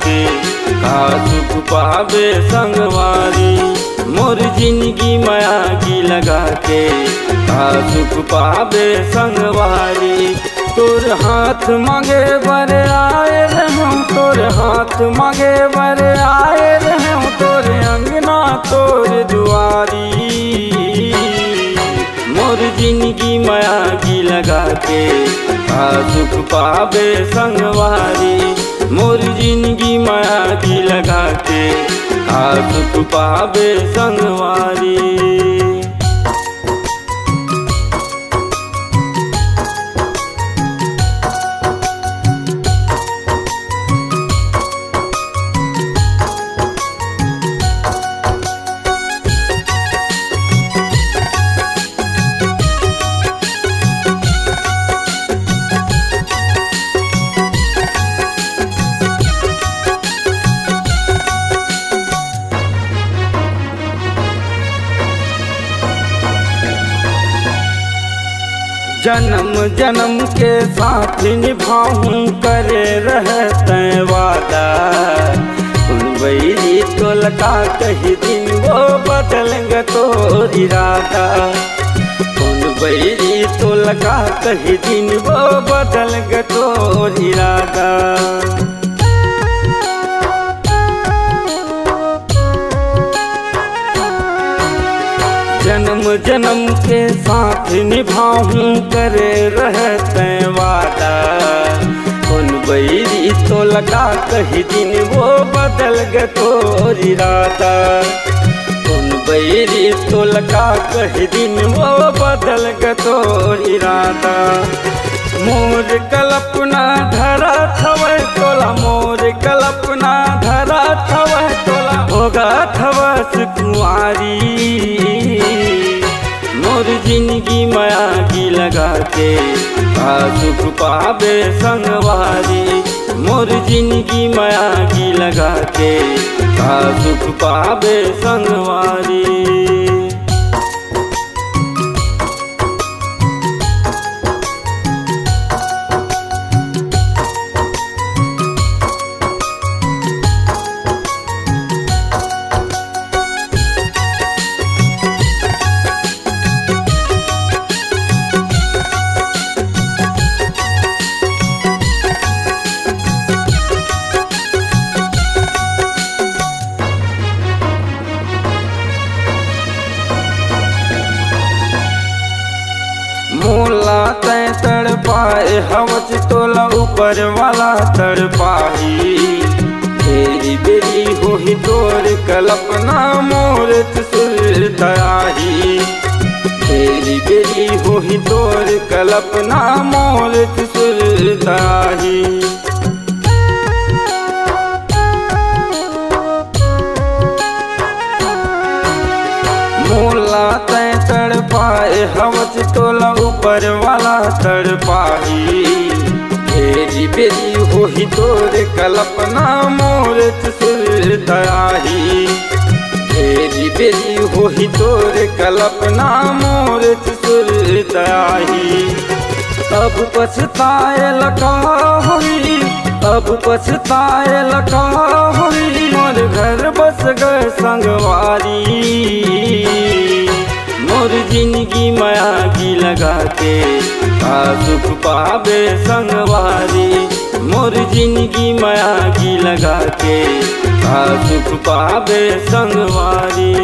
के का सुख पावे संगवारी। मोर जिंदगी में आगी लगा के का सुख पावे संगवारी। तोर हाथ मांगे बर आए रहूं, तोर हाथ मांगे बर आए रहूं, तोर अंगना तोर दुआरी। मोर जिंदगी में आगी लगा के का सुख पावे संगवारी। मोर जिंदगी में आगी लगा के का सुख पावे संगवारी। जन्म जन्म के साथ निभाऊं करे रहते वादा। सुन बैरी तो लगा कही दिन वो बदलेंगे तोर इरादा। सुन बैरी तो लगा कही दिन वो बदलेंगे तोर इरादा। जन्म जन्म के साथ निभाऊं करे रहते वादा। उन बैरी तो लगा कही दिन वो बदल गए तोर इरादा। उन बैरी तो लगा कही दिन वो बदल गए तोर इरादा। मोर कल्पना धरा थवे तोला, मोर कल्पना धरा थवे तोला, होगा थवस कुंवारी। मोर जिंदगी में आगी लगा के का सुख पावे संगवारी। मोर जिंदगी में आगी लगा के का सुख पावे संगवारी। मोला तय तड़ पाए हवच तोला ऊपर वाला तड़ पाही। तेरी बेरी हो ही तोर कल्पना मोर सुर तयाही। तेरी बेरी हो ही तोर कल्पना मोर सुर तयाही। मोला तय तड़ पाए हवच तोला ऊपर वाला तड़ पाही। तेरी बेरी हो ही तोर कल्पना मोर सुर तयाही। तेरी बेरी हो ही तोर कल्पना मोर सुर तयाही। अब पछताए लगा हुई, अब पछताए लगा हुई, मोर घर बस गए संगवारी। मोर जिंदगी में आगी लगा के का सुख पावे संगवारी। मोर जिंदगी में आगी लगा के का सुख पावे संगवारी।